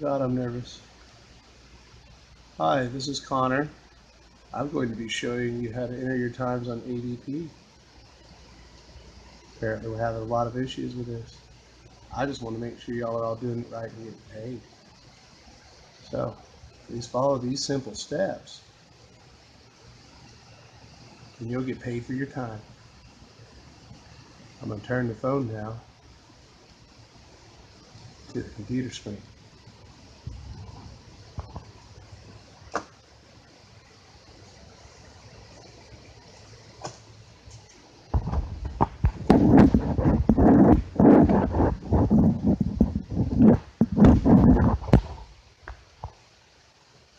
God, I'm nervous. Hi, this is Connor. I'm going to be showing you how to enter your times on ADP. Apparently we're having a lot of issues with this. I just want to make sure y'all are all doing it right and getting paid. So, please follow these simple steps and you'll get paid for your time. I'm going to turn the phone now to the computer screen.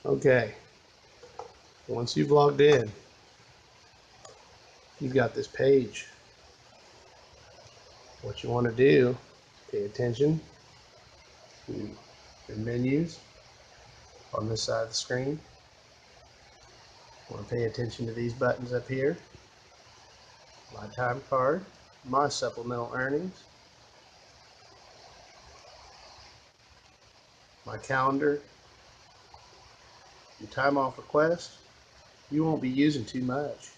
Okay, once you've logged in, you've got this page. What you want to do is pay attention to the menus on this side of the screen. You want to pay attention to these buttons up here. My time card, my supplemental earnings, my calendar, your time off request. You won't be using too much.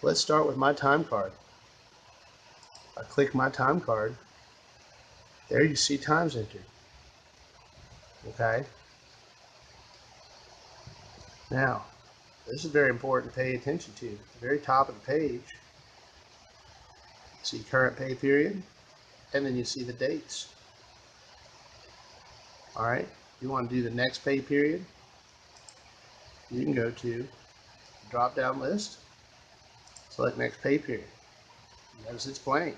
Let's start with my time card. I click my time card. There you see times entered. Okay. Now, this is very important to pay attention to. At the very top of the page, you see current pay period, and then you see the dates. All right. If you want to do the next pay period, you can go to drop down list, select next pay period. Notice it's blank.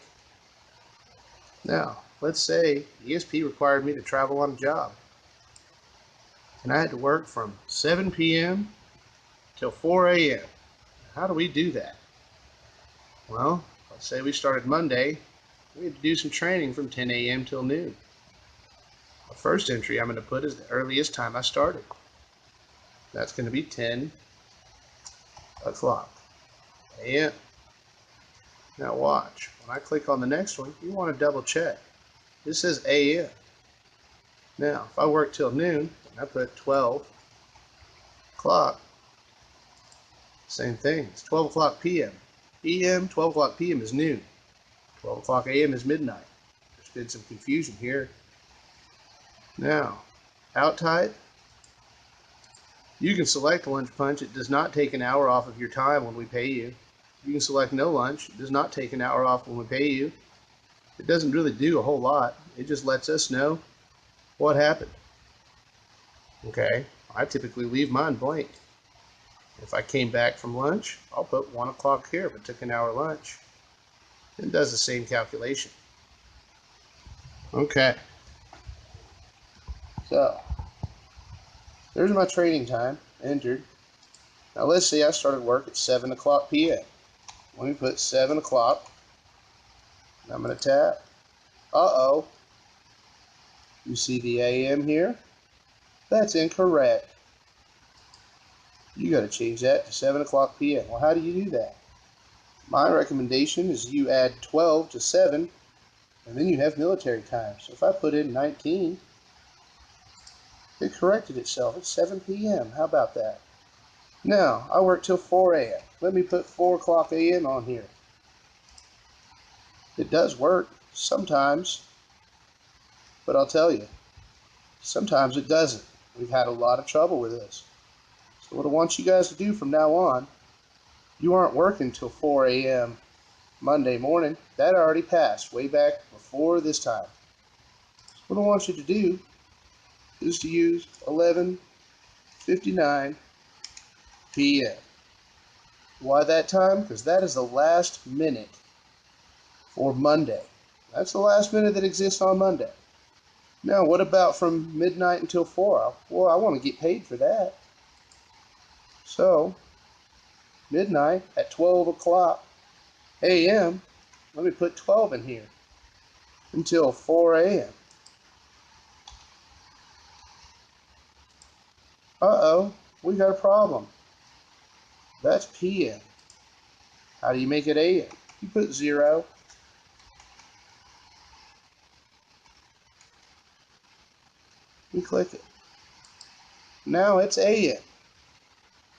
Now, let's say ESP required me to travel on a job, and I had to work from 7 p.m. till 4 a.m. How do we do that? Well, let's say we started Monday. We had to do some training from 10 a.m. till noon. The first entry I'm going to put is the earliest time I started. That's going to be 10 o'clock a.m. Now watch, when I click on the next one, you want to double check. This says a.m. Now, if I work till noon, and I put 12 o'clock, same thing, it's 12 o'clock p.m. p.m., 12 o'clock p.m. is noon. 12 o'clock a.m. is midnight. There's been some confusion here. Now, out type, you can select lunch punch. It does not take an hour off of your time when we pay you. You can select no lunch. It does not take an hour off when we pay you. It doesn't really do a whole lot. It just lets us know what happened. Okay, I typically leave mine blank. If I came back from lunch, I'll put 1 o'clock here if it took an hour lunch. It does the same calculation. Okay, so there's my training time entered. Now let's say I started work at 7 o'clock p.m. Let me put 7 o'clock. I'm going to tap. Uh-oh. You see the a.m. here? That's incorrect. You got to change that to 7 o'clock p.m. Well, how do you do that? My recommendation is you add 12 to 7, and then you have military time. So if I put in 19, it corrected itself. It's 7 p.m. How about that? Now, I work till 4 a.m. Let me put 4 o'clock a.m. on here. It does work sometimes, but I'll tell you, sometimes it doesn't. We've had a lot of trouble with this. So what I want you guys to do from now on, you aren't working till 4 a.m. Monday morning. That already passed way back before this time. So what I want you to do is to use 11:59 p.m. Why that time? Because that is the last minute for Monday. That's the last minute that exists on Monday. Now, what about from midnight until 4? Well, I want to get paid for that. So, midnight at 12 o'clock a.m., let me put 12 in here until 4 a.m. Uh-oh, we got a problem. That's p.m. How do you make it a.m.? You put 0. We click it. Now it's AM.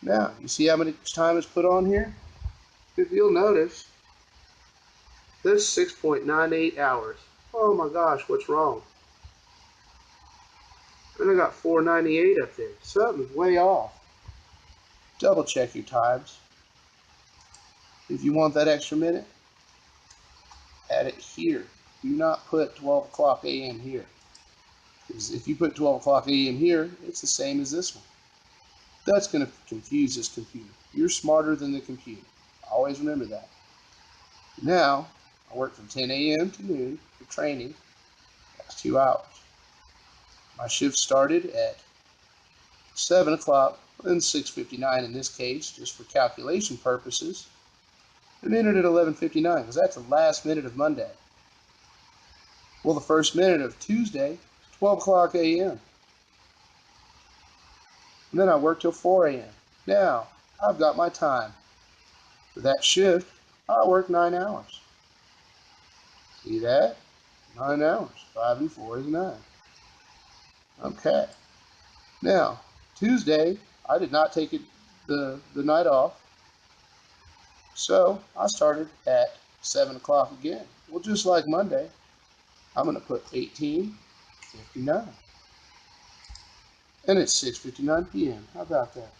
Now, you see how much time is put on here? If you'll notice, this 6.98 hours. Oh my gosh, what's wrong? And I got 498 up there. Something's way off. Double check your times. If you want that extra minute, add it here. Do not put 12 o'clock AM here. Because if you put 12 o'clock AM here, it's the same as this one. That's going to confuse this computer. You're smarter than the computer. Always remember that. Now, I work from 10 AM to noon for training. That's 2 hours. My shift started at 7 o'clock and 6:59 in this case, just for calculation purposes, and ended at 11:59 because that's the last minute of Monday. Well, the first minute of Tuesday, 12 o'clock AM. And then I work till 4 AM. Now, I've got my time. For that shift, I work 9 hours. See that? 9 hours. 5 and 4 is 9. Okay. Now, Tuesday, I did not take the night off. So, I started at 7 o'clock again. Well, just like Monday, I'm going to put 18:59. And it's 6:59 p.m. How about that?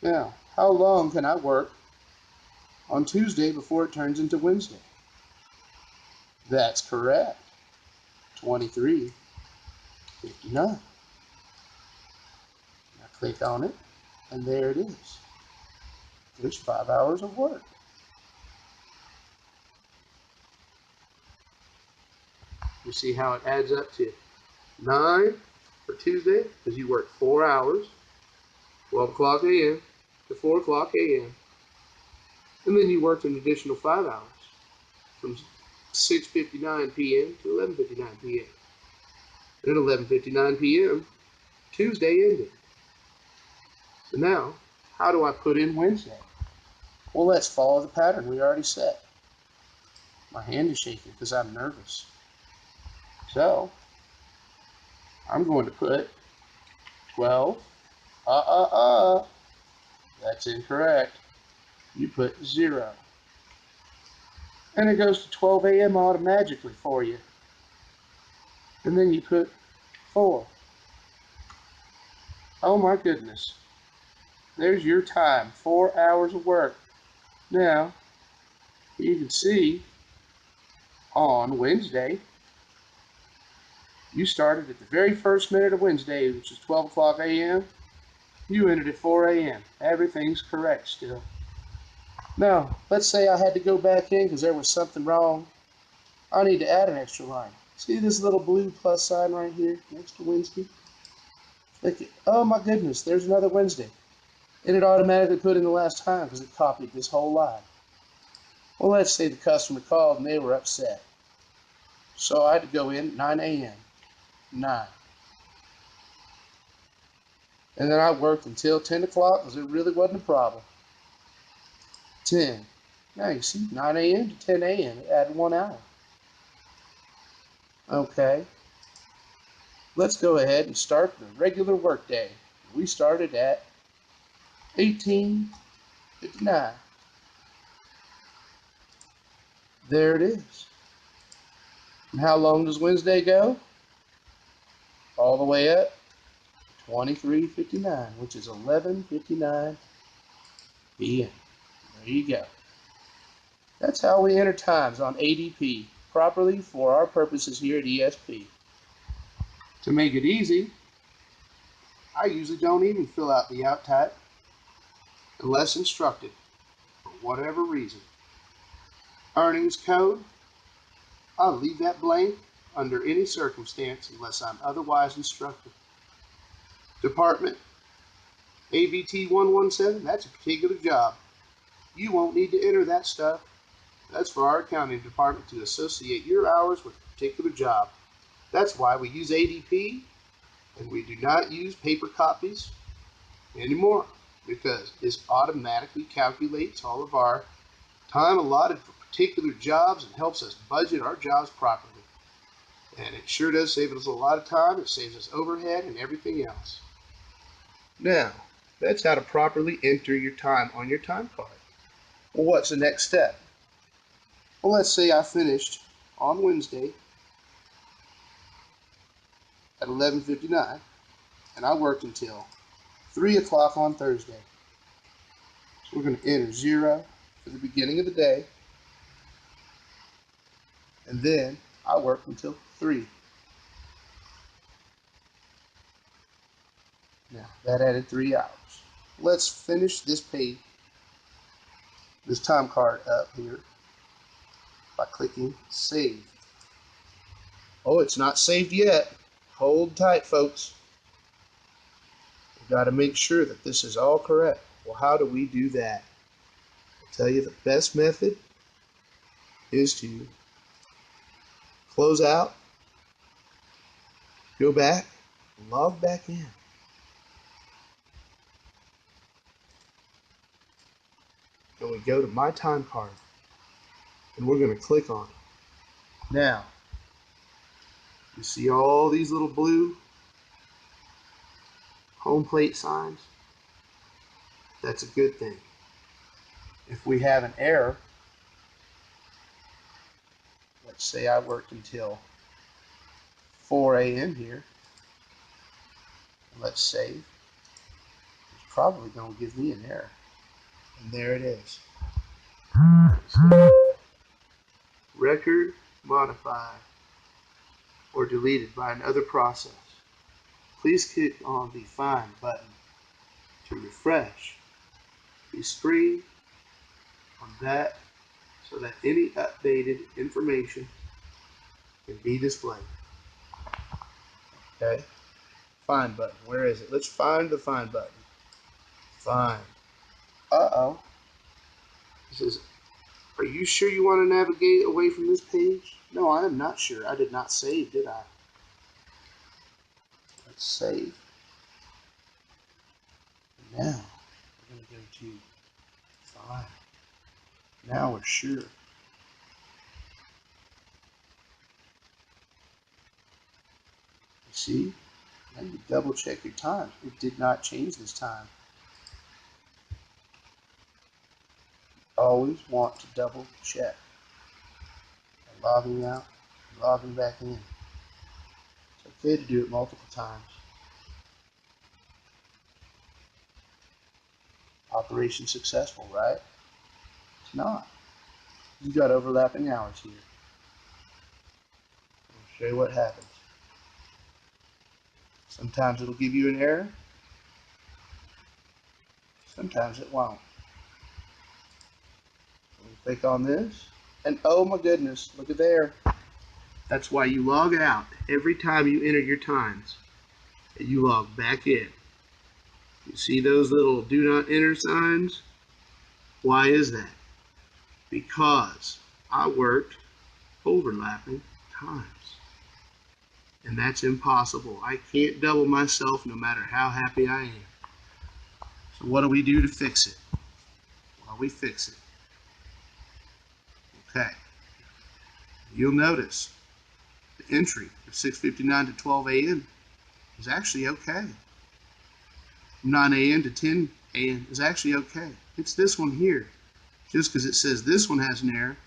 Now, how long can I work on Tuesday before it turns into Wednesday? That's correct. 23:59. Now click on it, and there it is. There's 5 hours of work. You see how it adds up to 9 for Tuesday, because you work 4 hours, 12 o'clock AM to 4 o'clock AM. And then you worked an additional 5 hours from 6:59 p.m. to 11:59 p.m. And at 11:59 p.m., Tuesday ended. So now, how do I put in Wednesday? Well, let's follow the pattern we already set. My hand is shaking because I'm nervous. So, I'm going to put 12. That's incorrect. You put 0. And it goes to 12 AM automatically for you. And then you put 4. Oh my goodness. There's your time. 4 hours of work. Now, you can see on Wednesday, you started at the very first minute of Wednesday, which is 12 o'clock AM. You ended at 4 AM. Everything's correct still. Now, let's say I had to go back in because there was something wrong. I need to add an extra line. See this little blue plus sign right here next to Wednesday? Click it. Oh my goodness, there's another Wednesday. And it automatically put in the last time because it copied this whole line. Well, let's say the customer called and they were upset. So I had to go in at 9 AM. 9. And then I worked until 10 o'clock because it really wasn't a problem. 10. Now you see 9 AM to 10 AM. It added 1 hour. Okay. Let's go ahead and start the regular work day. We started at 18:59. There it is. And how long does Wednesday go? All the way up 23:59, which is 11:59 p.m. There you go. That's how we enter times on ADP properly for our purposes here at ESP. To make it easy, I usually don't even fill out the out type unless instructed for whatever reason. Earnings code, I'll leave that blank under any circumstance unless I'm otherwise instructed. Department, AVT 117, that's a particular job. You won't need to enter that stuff. That's for our accounting department to associate your hours with a particular job. That's why we use ADP and we do not use paper copies anymore, because this automatically calculates all of our time allotted for particular jobs and helps us budget our jobs properly. And it sure does save us a lot of time. It saves us overhead and everything else. Now, that's how to properly enter your time on your time card. Well, what's the next step? Well, let's say I finished on Wednesday at 11:59 and I worked until 3 o'clock on Thursday. So we're going to enter 0 for the beginning of the day, and then I worked until 3. Now, that added 3 hours. Let's finish this page, this time card up here by clicking Save. Oh, it's not saved yet. Hold tight, folks. We've got to make sure that this is all correct. Well, how do we do that? I'll tell you the best method is to close out, go back, log back in. And we go to my time card, and we're going to click on it. Now, you see all these little blue home plate signs? That's a good thing. If we have an error, let's say I worked until 4 a.m. here, let's save, it's probably going to give me an error. And there it is. Record modified or deleted by another process. Please click on the Find button to refresh the screen on that so that any updated information can be displayed. Okay? Find button. Where is it? Let's find the Find button. Find. Uh-oh. It says, are you sure you want to navigate away from this page? No, I am not sure. I did not save, did I? Let's save. Now, we're going to go to Find. Now we're sure. You see? Now you double check your time. It did not change this time. Always want to double check. Logging out, logging back in. It's okay to do it multiple times. Operation successful, right? It's not. You got overlapping hours here. I'll show you what happens. Sometimes it'll give you an error. Sometimes it won't. Click on this, and oh my goodness, look at there. That's why you log out every time you enter your times, and you log back in. You see those little do not enter signs? Why is that? Because I worked overlapping times. And that's impossible. I can't double myself no matter how happy I am. So what do we do to fix it? Well, we fix it. Okay. You'll notice the entry of 6:59 to 12 a.m. is actually okay. 9 a.m. to 10 a.m. is actually okay. It's this one here. Just because it says this one has an error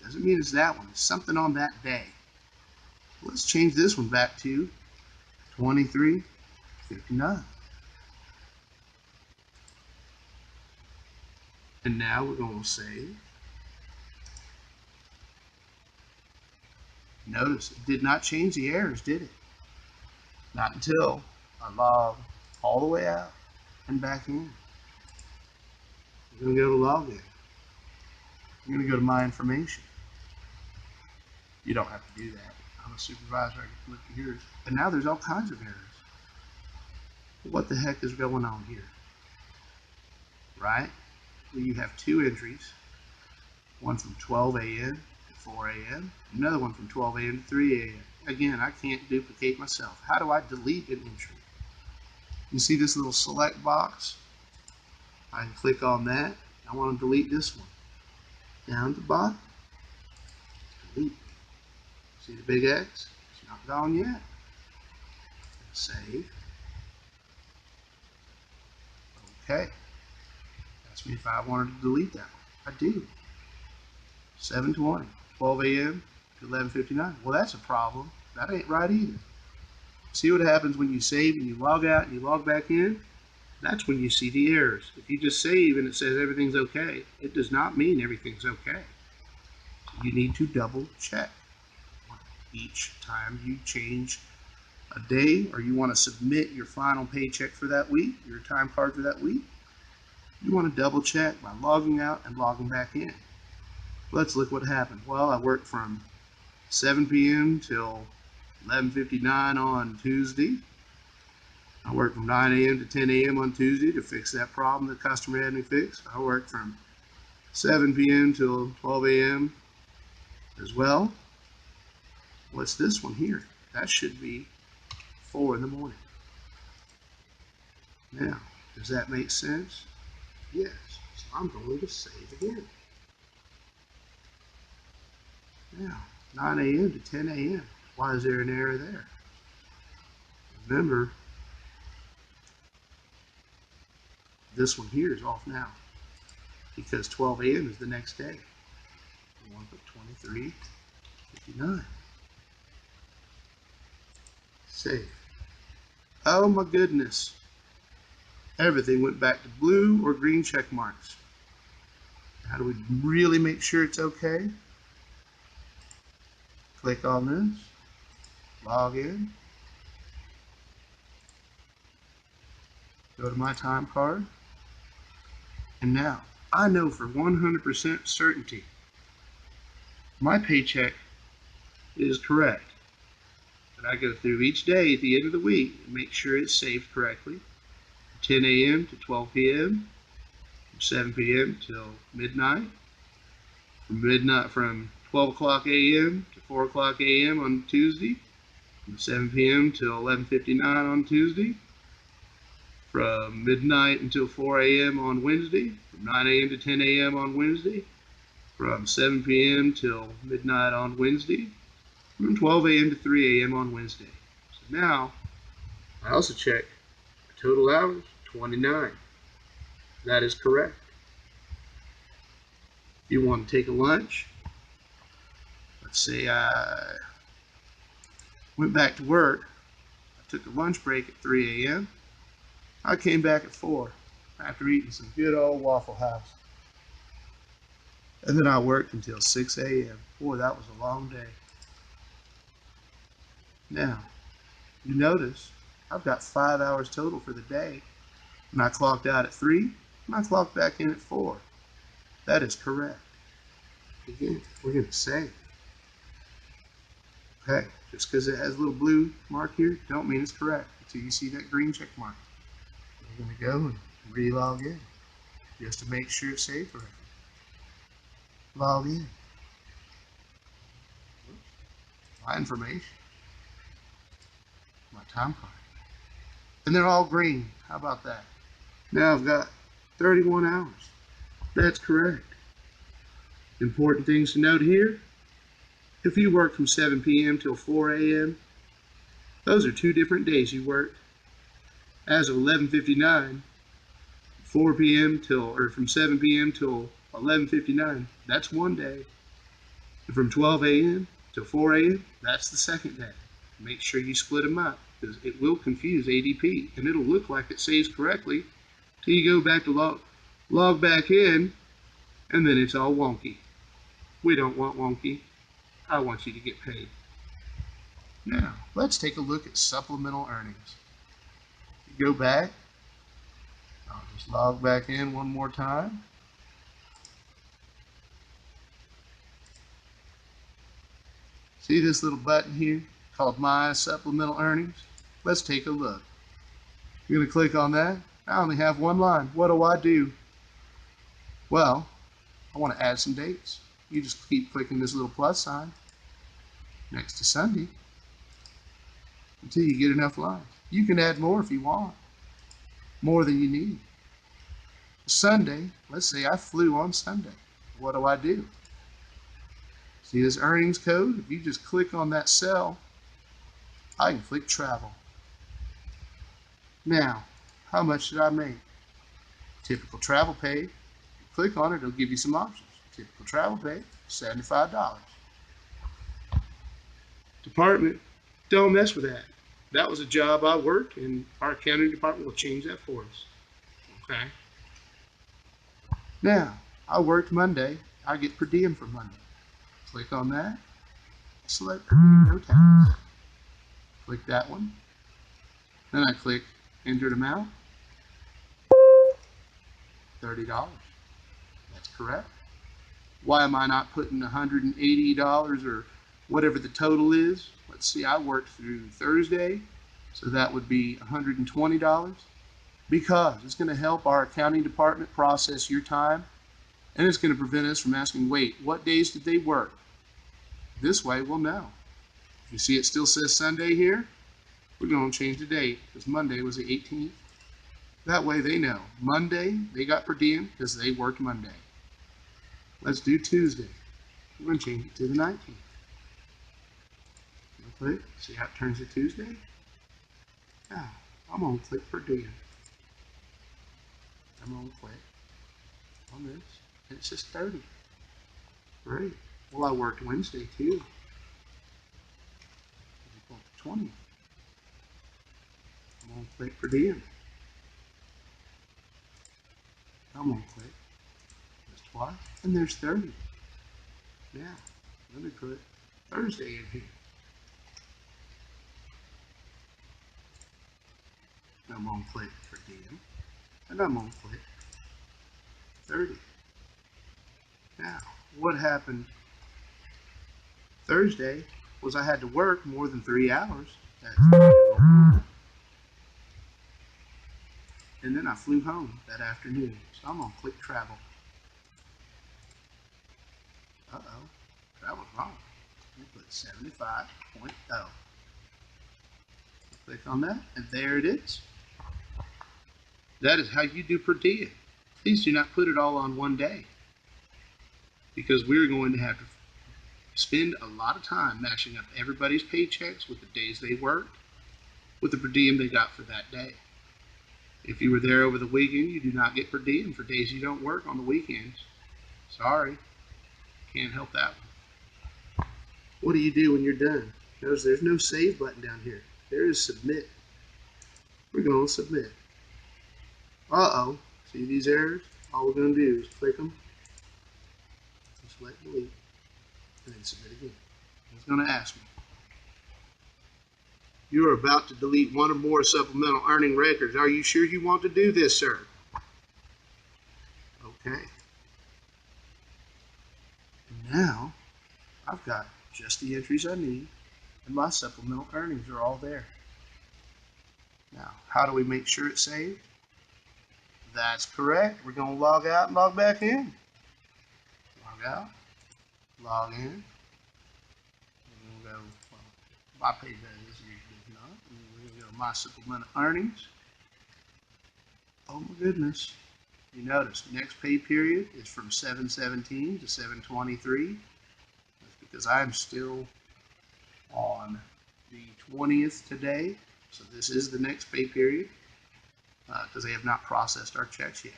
doesn't mean it's that one. It's something on that day. Let's change this one back to 23:59. And now we're going to save. Notice it did not change the errors, did it? Not until I log all the way out and back in. I'm going to go to login. I'm going to go to my information. You don't have to do that. I'm a supervisor. I can look at yours. And now there's all kinds of errors. What the heck is going on here? Right? Well, you have two entries. One from 12 a.m. to 4 a.m. Another one from 12 a.m. to 3 a.m. Again, I can't duplicate myself. How do I delete an entry? You see this little select box? I can click on that. I want to delete this one. Down at the bottom, delete. See the big X? It's Not gone yet. Save. Okay. Ask me if I wanted to delete that one. I do. 7:20, 12 a.m. to 11:59. Well, that's a problem. That ain't right either. See what happens when you save and you log out and you log back in? That's when you see the errors. If you just save and it says everything's okay, it does not mean everything's okay. You need to double check each time you change a day or you want to submit your final paycheck for that week, your time card for that week. You want to double check by logging out and logging back in. Let's look what happened. Well, I worked from 7 p.m. till 11:59 on Tuesday. I worked from 9 a.m. to 10 a.m. on Tuesday to fix that problem the customer had me fix. I worked from 7 p.m. till 12 a.m. as well. What's this one here? That should be 4 in the morning. Now, does that make sense? Yes. So I'm going to save again. Now, 9 a.m. to 10 a.m. Why is there an error there? Remember, this one here is off now because 12 a.m. is the next day. We want to put 23:59. Save. Oh my goodness. Everything went back to blue or green check marks. How do we really make sure it's okay? Click on this, log in, go to my time card, and now I know for 100% certainty my paycheck is correct. But I go through each day at the end of the week and make sure it's saved correctly. 10 a.m. to 12 p.m., from 7 p.m. till midnight, from 12 o'clock a.m. to 4 o'clock a.m. on Tuesday, from 7 p.m. till 11:59 on Tuesday, from midnight until 4 a.m. on Wednesday, from 9 a.m. to 10 a.m. on Wednesday, from 7 p.m. till midnight on Wednesday, from 12 a.m. to 3 a.m. on Wednesday. So now, I also check total hours, 29. That is correct. If you want to take a lunch, let's say I went back to work, I took a lunch break at 3 a.m. I came back at 4 after eating some good old Waffle House. And then I worked until 6 a.m. Boy, that was a long day. Now, you notice I've got 5 hours total for the day. And I clocked out at 3, and I clocked back in at 4. That is correct. Again, we're going to save. Okay, just because it has a little blue mark here, don't mean it's correct until you see that green check mark. We're going to go and re-log in just to make sure it's saved correctly. Log in. My information. My time card. And they're all green. How about that? Now I've got 31 hours. That's correct. Important things to note here. If you work from 7 p.m. till 4 a.m., those are 2 different days you worked. As of 11:59, 4 p.m. from 7 p.m. till 11:59, that's 1 day. And from 12 a.m. till 4 a.m., that's the second day. Make sure you split them up because it will confuse ADP and it'll look like it saves correctly till you go back to log back in and then it's all wonky. We don't want wonky. I want you to get paid. Now, let's take a look at supplemental earnings. You go back. I'll just log back in one more time. See this little button here called My Supplemental Earnings? Let's take a look. You're going to click on that. I only have one line. What do I do? Well, I want to add some dates. You just keep clicking this little plus sign next to Sunday until you get enough lines. You can add more if you want, more than you need. Sunday, let's say I flew on Sunday. What do? See this earnings code? If you just click on that cell I can click travel. Now, how much did I make? Typical travel pay. Click on it, it'll give you some options. Typical travel pay, $75. Department, don't mess with that. That was a job I worked, and our accounting department will change that for us. Okay? Now, I worked Monday. I get per diem for Monday. Click on that. Select per diem, no tax. Click that one. Then I click entered amount, $30. That's correct. Why am I not putting $180 or whatever the total is? Let's see, I worked through Thursday, so that would be $120, because it's going to help our accounting department process your time, and it's going to prevent us from asking, wait, what days did they work? This way we'll know. You see it still says Sunday here? We're going to change the date, because Monday was the 18th. That way they know. Monday, they got per diem because they worked Monday. Let's do Tuesday. We're going to change it to the 19th. Click. See how it turns to Tuesday? Now, I'm going to click per diem. I'm going to click on this, and it says 30. Great. Well, I worked Wednesday too. 20. I'm going to click per diem. I'm going to click this twice, and there's 30. Now, let me put Thursday in here. I'm going to click per diem, and I'm going to click 30. Now, what happened Thursday was I had to work more than 3 hours. And then I flew home that afternoon. So I'm going to click travel. Uh-oh, travel's wrong. We put 75.0. Click on that, and there it is. That is how you do per diem. Please do not put it all on one day, because we're going to have to spend a lot of time matching up everybody's paychecks with the days they worked, with the per diem they got for that day. If you were there over the weekend, you do not get per diem for days you don't work on the weekends. Sorry, can't help that one. What do you do when you're done? Notice there's no save button down here. There is submit. We're going to submit. Uh-oh, see these errors? All we're going to do is click them, and select delete, and then submit again. It's going to ask me, you are about to delete one or more supplemental earning records. Are you sure you want to do this, sir? Okay. And now, I've got just the entries I need, and my supplemental earnings are all there. Now, how do we make sure it's saved? That's correct. We're going to log out and log back in. Log out, log in. We're going to go, well, my pay does, yours does not. And we're going to go to my supplemental earnings. Oh my goodness. You notice next pay period is from 7/17 to 7/23. That's because I'm still on the 20th today. So this is the next pay period, because they have not processed our checks yet.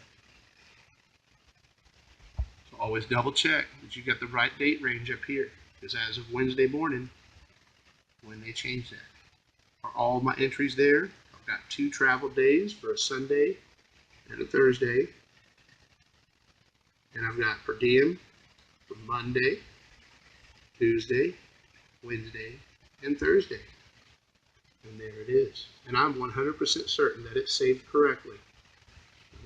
So always double check that you got the right date range up here, because as of Wednesday morning, when they change that, are all my entries there. I've got 2 travel days for a Sunday and a Thursday, and I've got per diem for Monday, Tuesday, Wednesday, and Thursday. And there it is. And I'm 100% certain that it's saved correctly.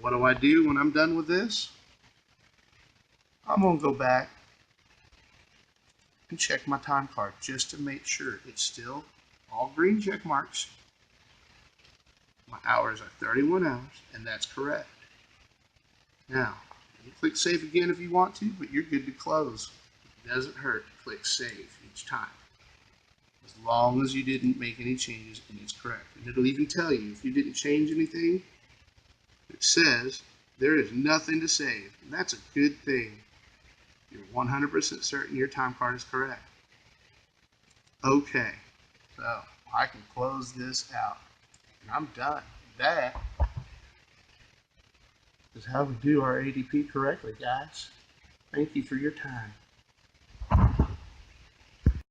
What do I do when I'm done with this? I'm going to go back and check my time card just to make sure it's still all green check marks. My hours are 31 hours, and that's correct. Now, you click save again if you want to, but you're good to close. It doesn't hurt to click save each time, as long as you didn't make any changes and it's correct. And it'll even tell you if you didn't change anything. It says there is nothing to save, and that's a good thing. You're 100% certain your time card is correct. Okay, so I can close this out. And I'm done. That is how we do our ADP correctly, guys. Thank you for your time.